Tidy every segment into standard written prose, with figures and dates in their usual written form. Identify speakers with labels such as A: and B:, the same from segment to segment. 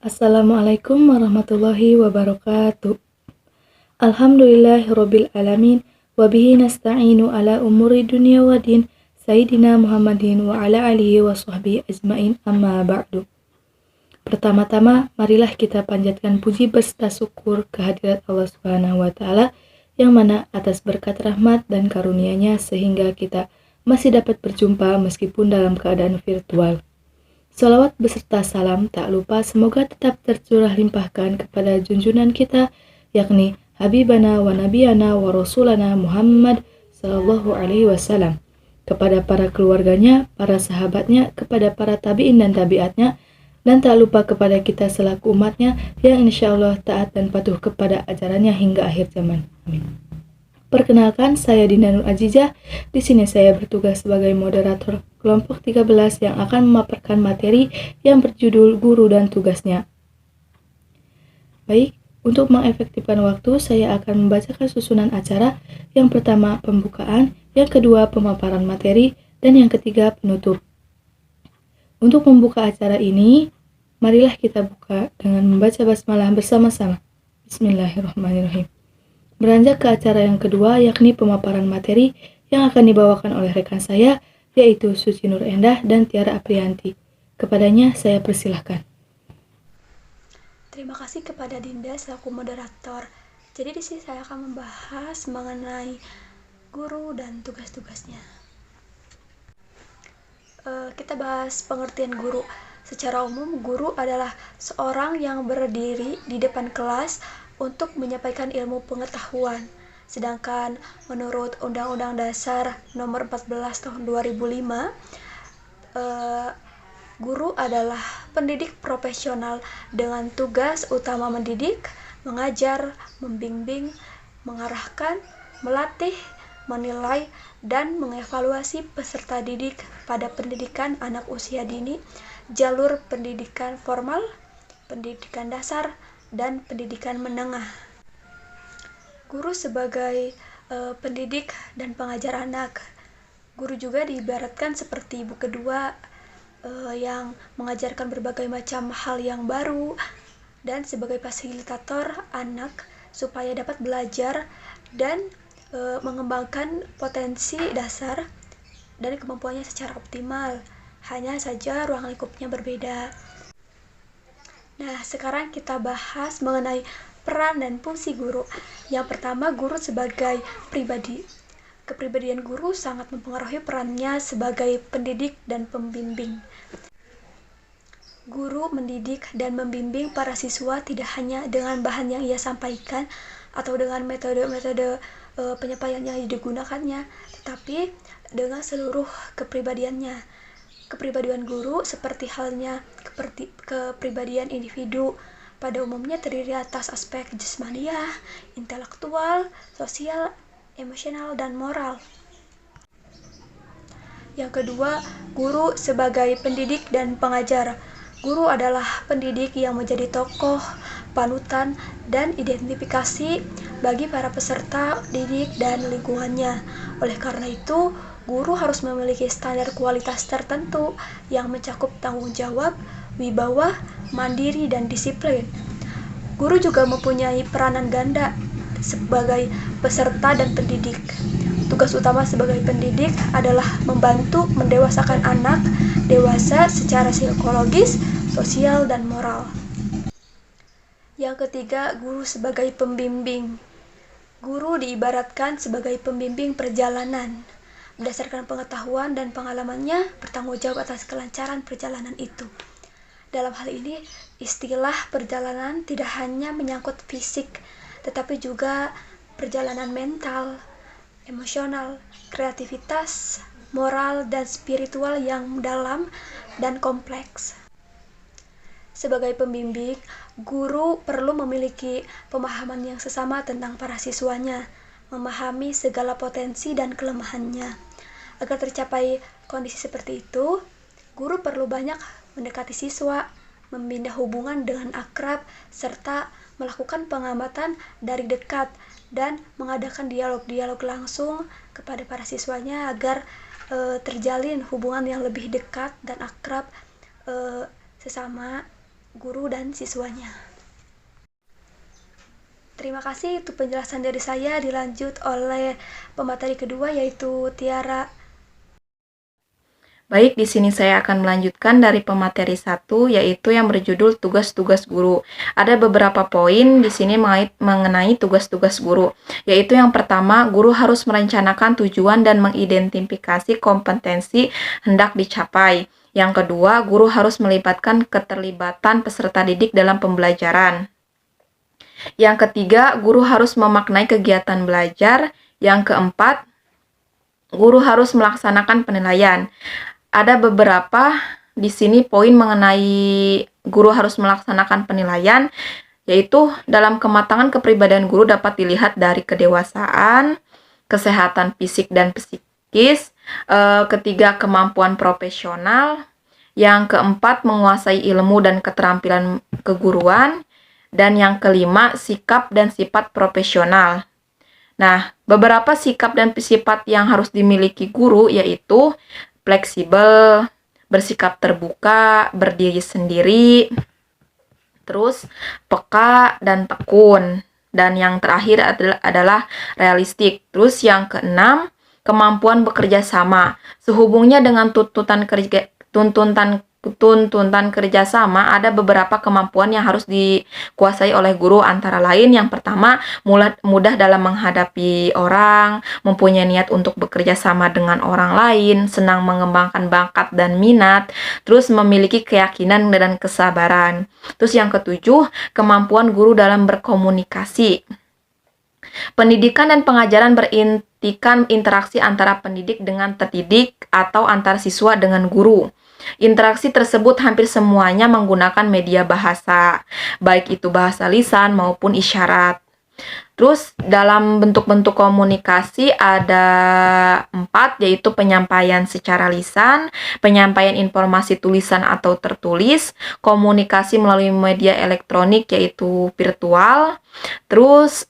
A: Assalamualaikum warahmatullahi wabarakatuh. Alhamdulillahirabbil alamin wa bihi nasta'inu ala umuri dunya wa din Sayyidina Muhammadin wa ala alihi wa sahbihi ajmain amma ba'du. Pertama-tama marilah kita panjatkan puji beserta syukur kehadirat Allah Subhanahu wa taala yang mana atas berkat rahmat dan karunia-Nya sehingga kita masih dapat berjumpa meskipun dalam keadaan virtual. Salawat beserta salam tak lupa semoga tetap tercurah limpahkan kepada junjungan kita, yakni Habibana wa Nabiyana wa Rasulana Muhammad Sallallahu Alaihi Wasallam, kepada para keluarganya, para sahabatnya, kepada para tabi'in dan tabi'atnya, dan tak lupa kepada kita selaku umatnya yang insya Allah taat dan patuh kepada ajarannya hingga akhir zaman. Amin. Perkenalkan, saya Dina Nur Azizah. Di sini saya bertugas sebagai moderator kelompok 13 yang akan memaparkan materi yang berjudul Guru dan Tugasnya. Baik, untuk mengefektifkan waktu, saya akan membacakan susunan acara. Yang pertama, pembukaan, yang kedua, pemaparan materi, dan yang ketiga, penutup. Untuk membuka acara ini, marilah kita buka dengan membaca basmalah bersama-sama. Bismillahirrahmanirrahim. Beranjak ke acara yang kedua, yakni pemaparan materi yang akan dibawakan oleh rekan saya, yaitu Suci Nur Endah dan Tiara Aprianti. Kepadanya saya persilahkan.
B: Terima kasih kepada Dinda selaku moderator. Jadi di sini saya akan membahas mengenai guru dan tugas-tugasnya. Kita bahas pengertian guru. Secara umum, guru adalah seorang yang berdiri di depan kelas untuk menyampaikan ilmu pengetahuan. Sedangkan menurut Undang-Undang Dasar Nomor 14 Tahun 2005, guru adalah pendidik profesional dengan tugas utama mendidik, mengajar, membimbing, mengarahkan, melatih, menilai, dan mengevaluasi peserta didik pada pendidikan anak usia dini, jalur pendidikan formal, pendidikan dasar, dan pendidikan menengah. Guru sebagai pendidik dan pengajar anak. Guru juga diibaratkan seperti ibu kedua yang mengajarkan berbagai macam hal yang baru dan sebagai fasilitator anak supaya dapat belajar dan mengembangkan potensi dasar dan kemampuannya secara optimal. Hanya saja ruang lingkupnya berbeda. Nah, sekarang kita bahas mengenai peran dan fungsi guru. Yang pertama, guru sebagai pribadi. Kepribadian guru sangat mempengaruhi perannya sebagai pendidik dan pembimbing. Guru mendidik dan membimbing para siswa tidak hanya dengan bahan yang ia sampaikan atau dengan metode-metode penyampaian yang digunakannya, tetapi dengan seluruh kepribadiannya. Kepribadian guru seperti halnya kepribadian individu pada umumnya terdiri atas aspek jasmaniah, intelektual, sosial, emosional, dan moral. Yang kedua, guru sebagai pendidik dan pengajar. Guru adalah pendidik yang menjadi tokoh, panutan, dan identifikasi bagi para peserta didik dan lingkungannya. Oleh karena itu, guru harus memiliki standar kualitas tertentu yang mencakup tanggung jawab, wibawa, mandiri, dan disiplin. Guru juga mempunyai peranan ganda sebagai peserta dan pendidik. Tugas utama sebagai pendidik adalah membantu mendewasakan anak dewasa secara psikologis, sosial, dan moral. Yang ketiga, guru sebagai pembimbing. Guru diibaratkan sebagai pembimbing perjalanan. Berdasarkan pengetahuan dan pengalamannya, bertanggung jawab atas kelancaran perjalanan itu. Dalam hal ini, istilah perjalanan tidak hanya menyangkut fisik, tetapi juga perjalanan mental, emosional, kreativitas, moral, dan spiritual yang dalam dan kompleks. Sebagai pembimbing, guru perlu memiliki pemahaman yang sesama tentang para siswanya, memahami segala potensi dan kelemahannya. Agar tercapai kondisi seperti itu, guru perlu banyak mendekati siswa, membina hubungan dengan akrab, serta melakukan pengamatan dari dekat dan mengadakan dialog-dialog langsung kepada para siswanya agar terjalin hubungan yang lebih dekat dan akrab sesama guru dan siswanya. Terima kasih, itu penjelasan dari saya. Dilanjut oleh pemateri kedua, yaitu Tiara.
A: Baik, di sini saya akan melanjutkan dari pemateri 1, yaitu yang berjudul tugas-tugas guru. Ada beberapa poin di sini mengenai tugas-tugas guru, yaitu yang pertama, guru harus merencanakan tujuan dan mengidentifikasi kompetensi hendak dicapai. Yang kedua, guru harus melibatkan keterlibatan peserta didik dalam pembelajaran. Yang ketiga, guru harus memaknai kegiatan belajar. Yang keempat, guru harus melaksanakan penilaian. Ada beberapa di sini poin mengenai guru harus melaksanakan penilaian, yaitu dalam kematangan kepribadian guru dapat dilihat dari kedewasaan, kesehatan fisik dan psikis, ketiga kemampuan profesional, yang keempat menguasai ilmu dan keterampilan keguruan, dan yang kelima sikap dan sifat profesional. Nah, beberapa sikap dan sifat yang harus dimiliki guru yaitu fleksibel, bersikap terbuka, berdiri sendiri, terus peka dan tekun. Dan yang terakhir adalah realistik. Terus yang keenam, kemampuan bekerja sama. Sehubungnya dengan tuntutan kerja sama, ada beberapa kemampuan yang harus dikuasai oleh guru, antara lain yang pertama, mudah dalam menghadapi orang, mempunyai niat untuk bekerja sama dengan orang lain, senang mengembangkan bakat dan minat, terus memiliki keyakinan dan kesabaran. Terus yang ketujuh, kemampuan guru dalam berkomunikasi. Pendidikan dan pengajaran berintikan interaksi antara pendidik dengan terdidik atau antar siswa dengan guru. Interaksi tersebut hampir semuanya menggunakan media bahasa, baik itu bahasa lisan maupun isyarat. Terus dalam bentuk-bentuk komunikasi ada 4, yaitu penyampaian secara lisan, penyampaian informasi tulisan atau tertulis, komunikasi melalui media elektronik yaitu virtual, terus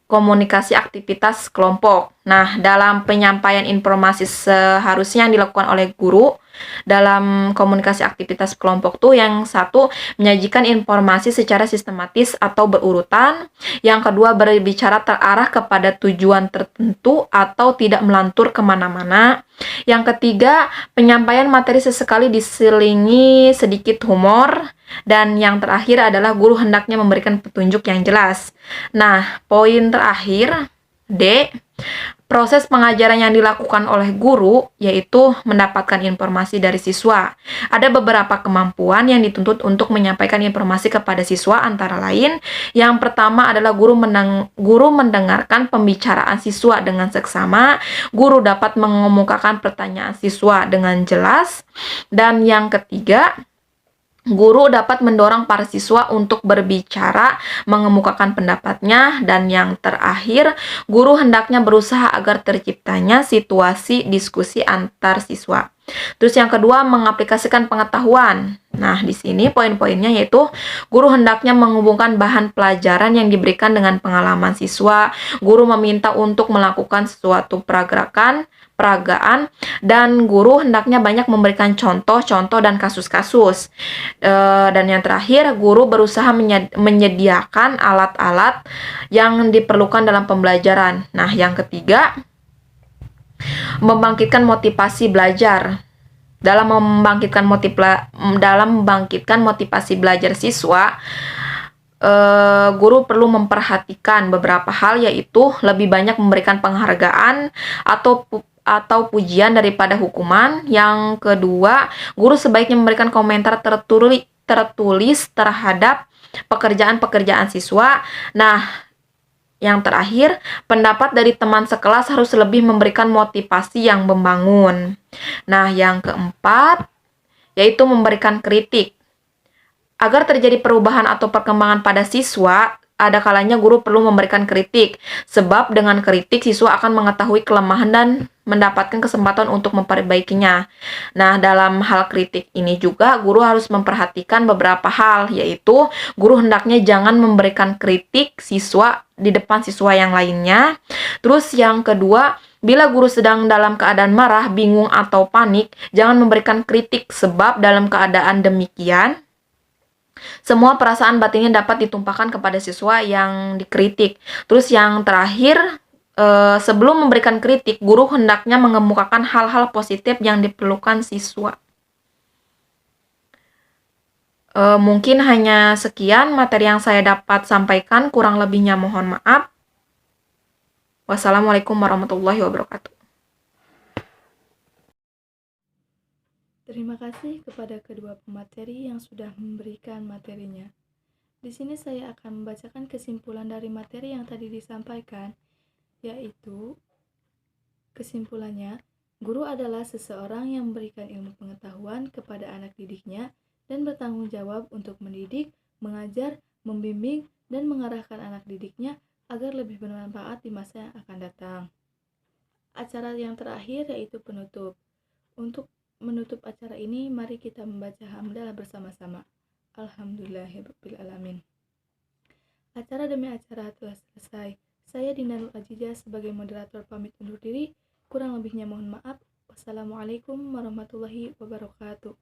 A: komunikasi aktivitas kelompok. Nah, dalam penyampaian informasi seharusnya yang dilakukan oleh guru dalam komunikasi aktivitas kelompok tuh yang satu, menyajikan informasi secara sistematis atau berurutan. Yang kedua, berbicara terarah kepada tujuan tertentu atau tidak melantur kemana-mana. Yang ketiga, penyampaian materi sesekali diselingi sedikit humor. Dan yang terakhir adalah guru hendaknya memberikan petunjuk yang jelas. Nah, poin terakhir, D, proses pengajaran yang dilakukan oleh guru yaitu mendapatkan informasi dari siswa. Ada beberapa kemampuan yang dituntut untuk menyampaikan informasi kepada siswa, antara lain yang pertama adalah guru mendengarkan pembicaraan siswa dengan seksama, guru dapat mengemukakan pertanyaan siswa dengan jelas, dan yang ketiga, guru dapat mendorong para siswa untuk berbicara, mengemukakan pendapatnya, dan yang terakhir, guru hendaknya berusaha agar terciptanya situasi diskusi antar siswa. Terus yang kedua, mengaplikasikan pengetahuan. Nah, di sini poin-poinnya yaitu guru hendaknya menghubungkan bahan pelajaran yang diberikan dengan pengalaman siswa. Guru meminta untuk melakukan suatu peragaan, dan guru hendaknya banyak memberikan contoh-contoh dan kasus-kasus. Dan yang terakhir, guru berusaha menyediakan alat-alat yang diperlukan dalam pembelajaran. Nah, yang ketiga, membangkitkan motivasi belajar. Dalam membangkitkan motivasi belajar siswa, guru perlu memperhatikan beberapa hal, yaitu lebih banyak memberikan penghargaan atau pujian daripada hukuman. Yang kedua, guru sebaiknya memberikan komentar tertulis terhadap pekerjaan-pekerjaan siswa. Nah, yang terakhir, pendapat dari teman sekelas harus lebih memberikan motivasi yang membangun. Nah, yang keempat, yaitu memberikan kritik. Agar terjadi perubahan atau perkembangan pada siswa, ada kalanya guru perlu memberikan kritik, sebab dengan kritik siswa akan mengetahui kelemahan dan mendapatkan kesempatan untuk memperbaikinya. Nah, dalam hal kritik ini juga guru harus memperhatikan beberapa hal, yaitu guru hendaknya jangan memberikan kritik siswa di depan siswa yang lainnya. Terus yang kedua, bila guru sedang dalam keadaan marah, bingung, atau panik, jangan memberikan kritik, sebab dalam keadaan demikian
C: Semua perasaan batinnya dapat ditumpahkan kepada siswa yang dikritik. Terus yang terakhir, sebelum memberikan kritik, guru hendaknya mengemukakan hal-hal positif yang diperlukan siswa. Mungkin hanya sekian materi yang saya dapat sampaikan, kurang lebihnya mohon maaf. Wassalamualaikum warahmatullahi wabarakatuh.
A: Terima kasih kepada kedua pemateri yang sudah memberikan materinya. Di sini saya akan membacakan kesimpulan dari materi yang tadi disampaikan, yaitu kesimpulannya, guru adalah seseorang yang memberikan ilmu pengetahuan kepada anak didiknya dan bertanggung jawab untuk mendidik, mengajar, membimbing, dan mengarahkan anak didiknya agar lebih bermanfaat di masa yang akan datang. Acara yang terakhir yaitu penutup. Untuk menutup acara ini, mari kita membaca hamdalah bersama-sama. Alhamdulillahirrabbilalamin. Acara demi acara telah selesai. Saya Dina Nur Ajijah sebagai moderator pamit undur diri. Kurang lebihnya mohon maaf. Wassalamualaikum warahmatullahi wabarakatuh.